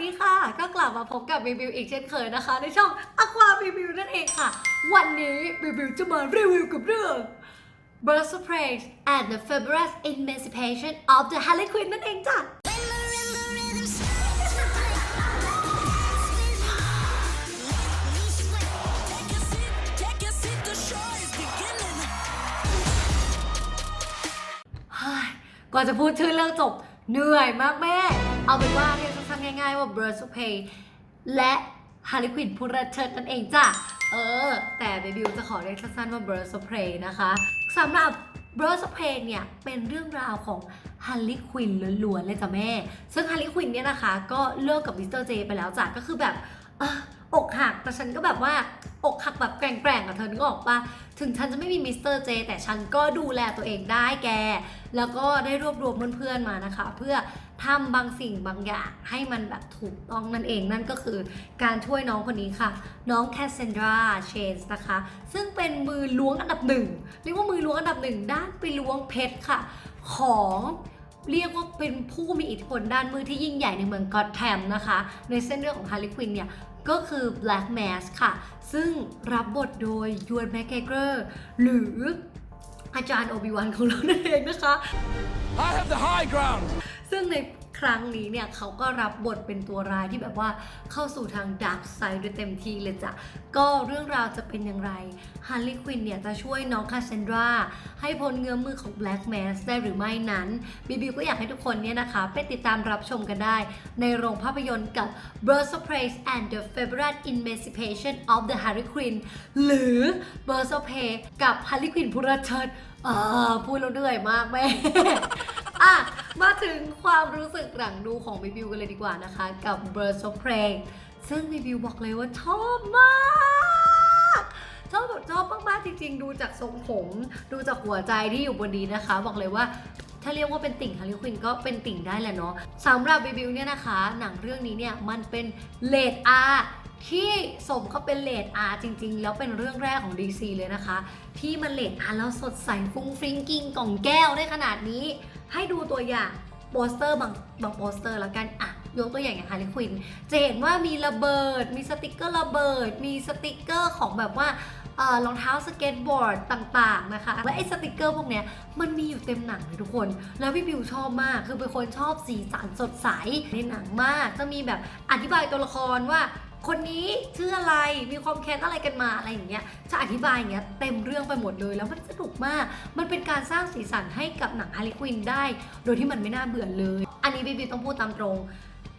ดีค่ะก็กลับมาพบกับรีวิวอีกเช่นเคยนะคะในช่อง Aqua Review นั่นเองค่ะวันนี้รีวิวจะมารีวิวกับเรื่อง Birds of Prey and the Fabulous Emancipation of the Harley Quinn นั่นเองจ้ะก่อนจะพูดชื่อเรื่องจบเหนื่อยมากแม่เอาเป็นว่าเรียกสั้นๆง่ายๆว่า Birds of Prey และ Harley Quinn ผู้ระเชิดนั่นเองจ้ะแต่เบบิวจะขอเรียกสั้นๆว่า Birds of Prey นะคะสำหรับ Birds of Prey เนี่ยเป็นเรื่องราวของ Harley Quinn ล้วนๆเลยจ้ะแม่ซึ่ง Harley Quinn เนี่ยนะคะก็เลิกกับมิสเตอร์เจไปแล้วจ้ะก็คือแบบอกหักแต่ฉันก็แบบว่าอกหักแบบแกร่งๆกับเธอนึกออกปะถึงฉันจะไม่มีมิสเตอร์เจแต่ฉันก็ดูแลตัวเองได้แกแล้วก็ได้รวบรวมเพื่อนๆมานะคะเพื่อทำบางสิ่งบางอย่างให้มันแบบถูกต้องนั่นเองนั่นก็คือการช่วยน้องคนนี้ค่ะน้องแคสเซนดราเชนส์นะคะซึ่งเป็นมือล้วงอันดับหนึ่งเรียกว่ามือล้วงอันดับหนึ่งด้านไปล้วงเพชรค่ะของเรียกว่าเป็นผู้มีอิทธิพลด้านมือที่ยิ่งใหญ่ในเมืองกอตแทมนะคะในเส้นเรื่องของฮาร์ลีย์ควินเนี่ยก็คือ Black Mask ค่ะซึ่งรับบทโดยยูนแมคเกรเกอร์หรืออาจารย์โอบิวันของเราเองนะคะ I have the high ground ซึ่งในครั้งนี้เนี่ยเขาก็รับบทเป็นตัวร้ายที่แบบว่าเข้าสู่ทางดาร์กไซด์ด้วยเต็มที่เลยจ้ะก็เรื่องราวจะเป็นอย่างไรฮาร์ลีย์ควินเนี่ยจะช่วยน้องคาสเซนดราให้พ้นเงื้อมือของ Black Mask ได้หรือไม่นั้นบิวก็อยากให้ทุกคนเนี่ยนะคะไปติดตามรับชมกันได้ในโรงภาพยนตร์กับ Birds of Prey and the Fabulous Emancipation of the Harley Quinn หรือ Birds of Prey กับ Harley Quinn ผู้ระเชิดพูดแล้วเหนื่อยมากแม่มาถึงความรู้สึกหลังดูของบิวกันเลยดีกว่านะคะกับ Birds of Prey ซึ่งบิวบอกเลยว่าชอบมากชอบมากๆจริงๆดูจากทรงผมดูจากหัวใจที่อยู่บนนี้นะคะบอกเลยว่าถ้าเรียกว่าเป็นติ่งฮาร์ลีย์ควินก็เป็นติ่งได้แหละเนาะสำหรับบิวเนี่ยนะคะหนังเรื่องนี้เนี่ยมันเป็นเรท R ที่สมก็เป็นเรท R จริงๆแล้วเป็นเรื่องแรกของ DC เลยนะคะที่มันเรท R แล้วสดใสฟุ้งฟริ้งกิ้งกล่องแก้วได้ขนาดนี้ให้ดูตัวอย่างโปสเตอร์บางโปสเตอร์แล้วกันยกตัวอย่างฮาร์ลีย์ควินจะเห็นว่ามีระเบิดมีสติกเกอร์ระเบิดมีสติกเกอร์ของแบบว่ารองเท้าสเก็ตบอร์ดต่างๆนะคะและไอ้สติกเกอร์พวกเนี้ยมันมีอยู่เต็มหนังเลยทุกคนแล้วพี่บิวชอบมากคือเป็นคนชอบสีสันสดใสในหนังมากจะมีแบบอธิบายตัวละครว่าคนนี้ชื่ออะไรมีความแค้นอะไรกันมาอะไรอย่างเงี้ยจะอธิบายอย่างเงี้ยเต็มเรื่องไปหมดเลยแล้วมันสนุกมากมันเป็นการสร้างสีสันให้กับหนังฮาร์ลีย์ควินได้โดยที่มันไม่น่าเบื่อเลยอันนี้บิวต้องพูดตามตรง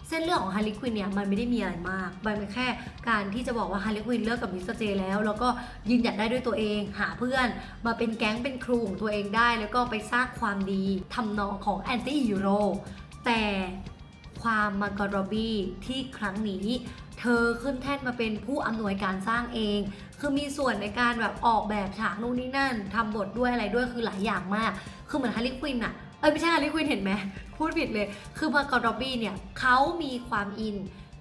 เส้นเรื่องของฮาร์ลีย์ควินเนี่ยมันไม่ได้มีอะไรมากมันเป็นแค่การที่จะบอกว่าฮาร์ลีย์ควินเลิกกับมิสเตอร์เจแล้วก็ยืนหยัดได้ด้วยตัวเองหาเพื่อนมาเป็นแก๊งเป็นครูของตัวเองได้แล้วก็ไปสร้างความดีทำนองของแอนตี้ฮีโร่แต่ความมาร์กอต โรบบี้ที่ครั้งนี้เธอขึ้นแท่นมาเป็นผู้อำนวยการสร้างเองคือมีส่วนในการแบบออกแบบฉากนู่นนี่นั่นทำบทด้วยอะไรด้วยคือหลายอย่างมากคือเหมือนฮาร์ลีย์ควินอะไม่ใช่ฮาร์ลีย์ควินเห็นไหมพูดผิดเลยคือมาร์กอต โรบบี้เนี่ยเขามีความอิน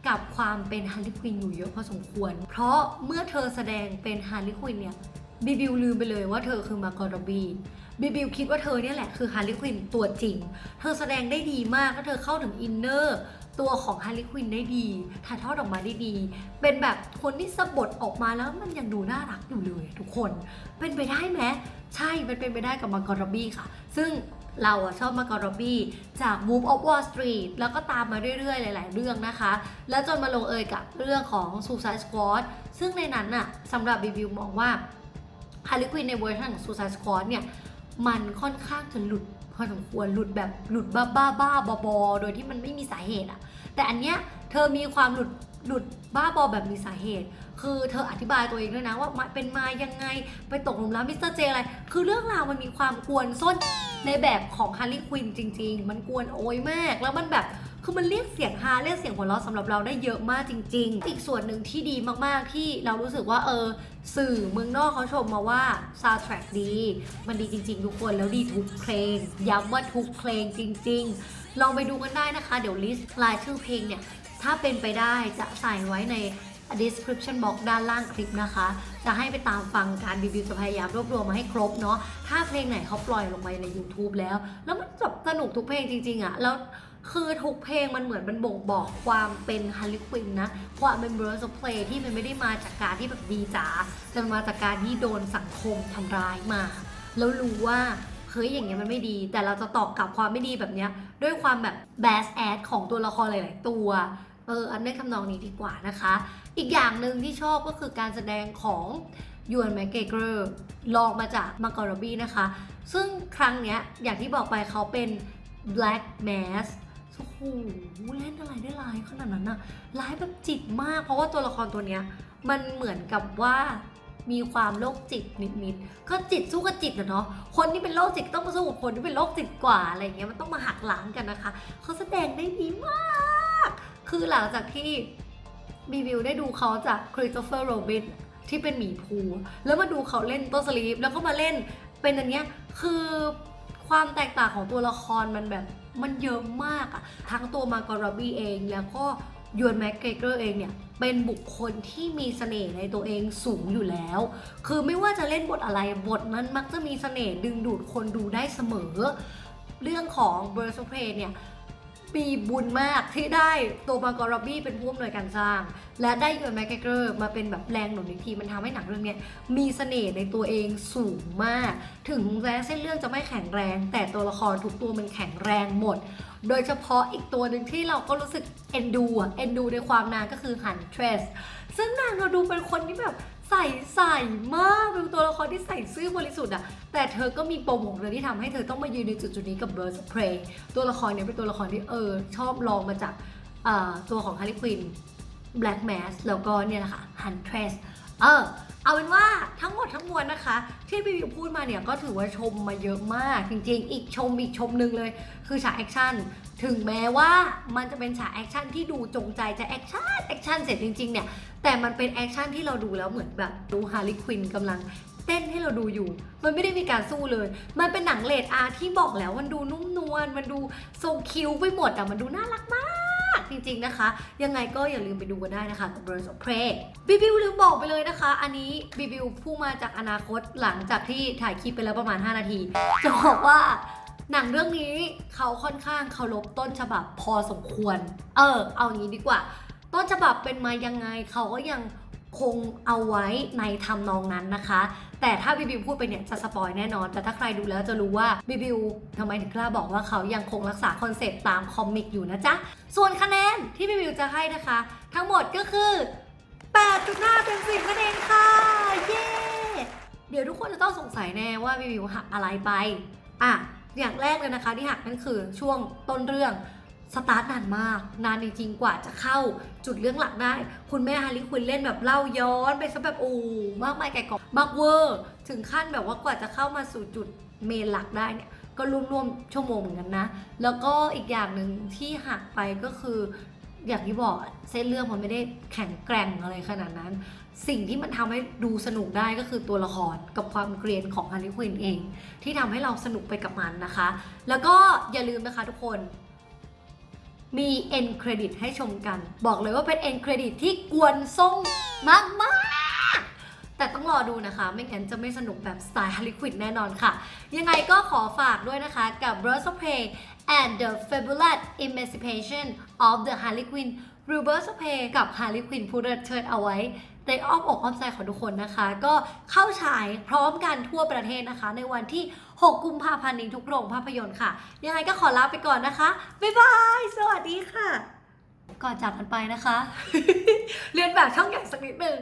กับความเป็นฮาร์ลีย์ควินอยู่เยอะพอสมควรเพราะเมื่อเธอแสดงเป็นฮาร์ลีย์ควินเนี่ยบิวลืมไปเลยว่าเธอคือมาร์กอต โรบบี้บิวคิดว่าเธอเนี่ยแหละคือฮาร์ลีย์ควินตัวจริงเธอแสดงได้ดีมากแล้วเธอเข้าถึงอินเนอร์ตัวของฮาร์ลีย์ควินได้ดีถ่ายทอดออกมาได้ดีเป็นแบบคนที่สะบัดออกมาแล้วมันยังดูน่ารักอยู่เลยทุกคนเป็นไปได้ไหมใช่มันเป็นไปได้กับมาร์กอต โรบบี้ค่ะซึ่งเราชอบมาร์กอต โรบบี้จาก Wolf of Wall Street แล้วก็ตามมาเรื่อยๆหลายๆเรื่องนะคะแล้วจนมาลงเอยกับเรื่องของ Suicide Squad ซึ่งในนั้นน่ะสำหรับบิวมองว่าฮาร์ลีย์ควินในเวอร์ชันของ Suicide Squad เนี่ยมันค่อนข้างจะหลุดพอสมควรหลุดบ้าบอโดยที่มันไม่มีสาเหตุแต่อันเนี้ยเธอมีความหลุดบ้าบอแบบมีสาเหตุคือเธออธิบายตัวเองด้วยนะว่าเป็นมายังไงไปตกหลุมรักมิสเตอร์เจอะไรคือเรื่องราวมันมีความกวนส้นในแบบของฮาร์ลีย์ควินจริงๆมันกวนโอยมากแล้วมันแบบคือมันเรียกเสียงฮาเรียกเสียงหัวเราะสำหรับเราได้เยอะมากจริงๆอีกส่วนหนึ่งที่ดีมากๆที่เรารู้สึกว่าสื่อเมืองนอกเขาชมมาว่าซาวด์แทร็กดีมันดีจริงๆทุกคนแล้วดีทุกเพลงย้ำว่าทุกเพลงจริงๆลองไปดูกันได้นะคะเดี๋ยวลิสต์รายชื่อเพลงเนี่ยถ้าเป็นไปได้จะใส่ไว้ใน description box ด้านล่างคลิปนะคะจะให้ไปตามฟังการรีวิวจะพยายามรวบรวมมาให้ครบเนาะถ้าเพลงไหนเขาปล่อยลงไปใน YouTube แล้วมันแบบสนุกทุกเพลงจริงๆแล้ว คือทุกเพลงมันเหมือนมันบ่งบอกความเป็นฮาร์ลีควินนะความเป็น Birds of Prey ที่มันไม่ได้มาจากการที่แบบดีจ๋าแต่มันมาจากการที่โดนสังคมทำร้ายมาแล้วรู้ว่าเฮ้ยอย่างเงี้ยมันไม่ดีแต่เราจะตอบกลับความไม่ดีแบบเนี้ยด้วยความแบบ bad ass ของตัวละครหลายๆตัวอันนี้คำนองนี้ดีกว่านะคะอีกอย่างหนึ่งที่ชอบก็คือการแสดงของยูนแมคเกเกอร์ลองมาจากมาร์กอโรบี้นะคะซึ่งครั้งเนี้ยอย่างที่บอกไปเขาเป็น Black Mass โอ้โหเล่นอะไรได้ร้ายขนาดนั้นอะร้ายแบบจิตมากเพราะว่าตัวละครตัวเนี้ยมันเหมือนกับว่ามีความโรคจิตนิดๆก็จิตสู้กับจิตนะเนาะคนที่เป็นโรคจิตต้องมาสู้กับคนที่เป็นโรคจิตกว่าอะไรเงี้ยมันต้องมาหักหลังกันนะคะเขาแสดงได้ดีมากคือหลังจากที่บีวิวได้ดูเขาจากคริสโตเฟอร์โรบินที่เป็นหมีภูแล้วมาดูเขาเล่นต้นสลีปแล้วก็มาเล่นเป็นอันเนี้ยคือความแตกต่างของตัวละครมันแบบมันเยอะมากอะทั้งตัวมาร์กอโรบี้เองแล้วก็ยูนแมคเกเกอร์เองเนี่ยเป็นบุคคลที่มีเสน่ห์ในตัวเองสูงอยู่แล้วคือไม่ว่าจะเล่นบทอะไรบทนั้นมักจะมีเสน่ห์ดึงดูดคนดูได้เสมอเรื่องของ Birds of Prey เนี่ยมีบุญมากที่ได้ตัวมาร์กอโรบี้เป็นผู้อำนวยการสร้างและได้ยูนแมคเกเกอร์มาเป็นแบบแรงหนุนอีกทีมันทำให้หนังเรื่องนี้มีเสน่ห์ในตัวเองสูงมากถึงแม้เส้นเรื่องจะไม่แข็งแรงแต่ตัวละครทุกตัวมันแข็งแรงหมดโดยเฉพาะอีกตัวหนึ่งที่เราก็รู้สึกเอ็นดูในความนางก็คือฮันเทรสซึ่งนางเราดูเป็นคนที่แบบใส่มากเป็นตัวละครที่ใส่ซื่อบริสุทธิ์อะแต่เธอก็มีปมของเธอที่ทำให้เธอต้องมายืนในจุดนี้กับ Birds of Prey ตัวละครเนี้ยเป็นตัวละครที่ชอบลองมาจากตัวของ Harley Quinn Black Mass แล้วก็เนี่ยแหละค่ะ Huntress เอาเป็นว่าทั้งหมดทั้งมวลนะคะที่พี่วิวพูดมาเนี่ยก็ถือว่าชมมาเยอะมากจริงๆอีกชมหนึ่งเลยคือฉากแอคชั่นถึงแม้ว่ามันจะเป็นฉากแอคชั่นที่ดูจงใจจะแอคชั่นเสร็จจริงๆเนี่ยแต่มันเป็นแอคชั่นที่เราดูแล้วเหมือนแบบดูฮาร์ลีควินกำลังเต้นให้เราดูอยู่มันไม่ได้มีการสู้เลยมันเป็นหนังเรทอาร์ที่บอกแล้วมันดูนุ่มนวลมันดูทรงคิ้วไปหมดมันดูน่ารักมากจริงๆนะคะยังไงก็อย่าลืมไปดูกันได้นะคะกับ Birds of Prey บีบิวลืมบอกไปเลยนะคะอันนี้บีบิวพูดมาจากอนาคตหลังจากที่ถ่ายคลิปไปแล้วประมาณ5นาทีจะบอกว่าหนังเรื่องนี้เขาค่อนข้างเคารพต้นฉบับพอสมควรเอาอย่างนี้ดีกว่าต้นฉบับเป็นมายังไงเขาก็ยังคงเอาไว้ในทำนองนั้นนะคะแต่ถ้าบีบิวพูดไปเนี่ยจะสปอยแน่นอนแต่ถ้าใครดูแล้วจะรู้ว่าบีบิวทำไมถึงกล้าบอกว่าเขายังคงรักษาคอนเซปต์ตามคอมิกอยู่นะจ๊ะส่วนคะแนนที่บีบิวจะให้นะคะทั้งหมดก็คือ 8.5 เต็ม 10นั่นเองค่ะเย้เดี๋ยวทุกคนจะต้องสงสัยแน่ว่าบีบิวหักอะไรไปอย่างแรกเลยนะคะที่หักนั่นคือช่วงต้นเรื่องสตาร์ทนานมากนานจริงๆกว่าจะเข้าจุดเรื่องหลักได้คุณแม่ฮาร์ลีควินเล่นแบบเล่าย้อนไปซะแบบมากมายไก่กองมากเวอร์ถึงขั้นแบบว่ากว่าจะเข้ามาสู่จุดเมนหลักได้เนี่ยก็รวมๆชั่วโมงเหมือนกันนะแล้วก็อีกอย่างหนึ่งที่หักไปก็คืออย่างที่บอกเส้นเรื่องมันไม่ได้แข็งแกร่งอะไรขนาดนั้นสิ่งที่มันทำให้ดูสนุกได้ก็คือตัวละครกับความเกรียนของฮาร์ลีควินเองที่ทำให้เราสนุกไปกับมันนะคะแล้วก็อย่าลืมนะคะทุกคนมี end credit ให้ชมกันบอกเลยว่าเป็น end credit ที่กวนส้มมากๆแต่ต้องรอดูนะคะไม่งั้นจะไม่สนุกแบบสไตล์ Harley Quinn แน่นอนค่ะยังไงก็ขอฝากด้วยนะคะกับ Birds of Prey and the Fabulous Emancipation of the Harley Quinn Birds of Prey กับ Harley Quinn ผู้เลิศเชิดเอาไว้ในอ้อมอกอ้อมใจของทุกคนนะคะก็เข้าฉายพร้อมกันทั่วประเทศนะคะในวันที่6 กุมภาพันธ์นี้ทุกโรงภาพยนตร์ค่ะยังไงก็ขอลาไปก่อนนะคะบ๊ายบายสวัสดีค่ะก่อนจากกันไปนะคะ เรียนแบบช่องใหญ่สักนิดนึง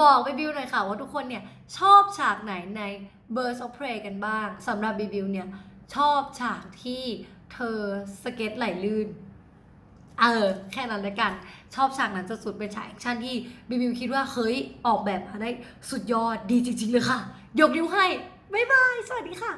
บอกบีบิวหน่อยค่ะว่าทุกคนเนี่ยชอบฉากไหนใน Birds of Prey กันบ้างสำหรับบีบิวเนี่ยชอบฉากที่เธอสเก็ตไหลลื่นแค่นั้นละกันชอบฉากนั้นสุดๆเป็นฉากแอคชั่นที่บิวคิดว่าเฮ้ยออกแบบมาได้สุดยอดดีจริงๆเลยค่ะยกนิ้วให้บ๊ายบายสวัสดีค่ะ